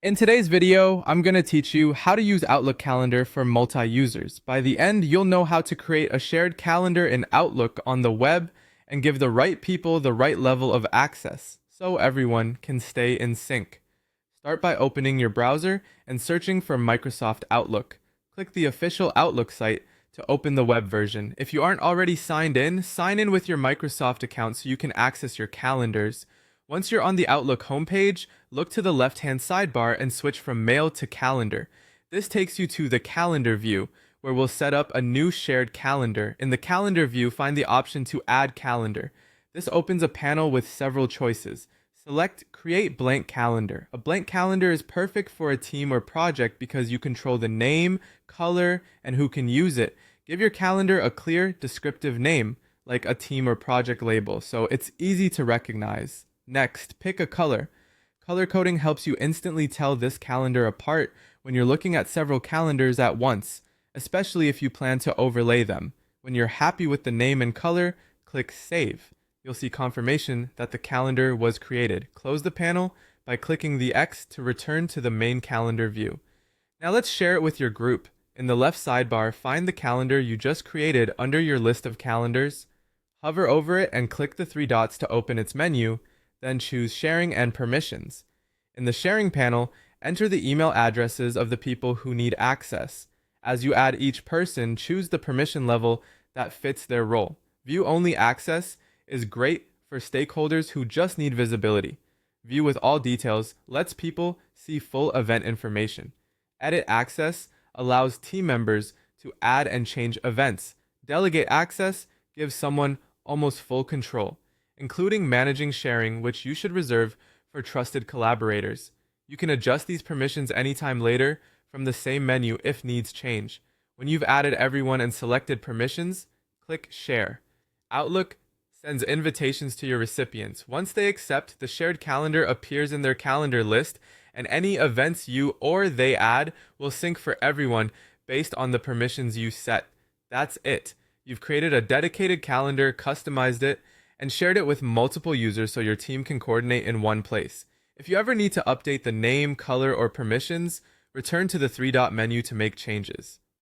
In today's video, I'm going to teach you how to use Outlook Calendar for multi-users. By the end, you'll know how to create a shared calendar in Outlook on the web and give the right people the right level of access so everyone can stay in sync. Start by opening your browser and searching for Microsoft Outlook. Click the official Outlook site to open the web version. If you aren't already signed in, sign in with your Microsoft account so you can access your calendars. Once you're on the Outlook homepage, look to the left-hand sidebar and switch from Mail to Calendar. This takes you to the Calendar view, where we'll set up a new shared calendar. In the Calendar view, find the option to Add Calendar. This opens a panel with several choices. Select Create Blank Calendar. A blank calendar is perfect for a team or project because you control the name, color, and who can use it. Give your calendar a clear, descriptive name, like a team or project label, so it's easy to recognize. Next, pick a color. Color coding helps you instantly tell this calendar apart when you're looking at several calendars at once, especially if you plan to overlay them. When you're happy with the name and color, click Save. You'll see confirmation that the calendar was created. Close the panel by clicking the X to return to the main calendar view. Now let's share it with your group. In the left sidebar, find the calendar you just created under your list of calendars. Hover over it and click the three dots to open its menu. Then choose Sharing and Permissions. In the Sharing panel, enter the email addresses of the people who need access. As you add each person, choose the permission level that fits their role. View-only access is great for stakeholders who just need visibility. View with all details lets people see full event information. Edit access allows team members to add and change events. Delegate access gives someone almost full control, including managing sharing, which you should reserve for trusted collaborators. You can adjust these permissions anytime later from the same menu if needs change. When you've added everyone and selected permissions, click Share. Outlook sends invitations to your recipients. Once they accept, the shared calendar appears in their calendar list, and any events you or they add will sync for everyone based on the permissions you set. That's it. You've created a dedicated calendar, customized it, and shared it with multiple users so your team can coordinate in one place. If you ever need to update the name, color, or permissions, return to the three-dot menu to make changes.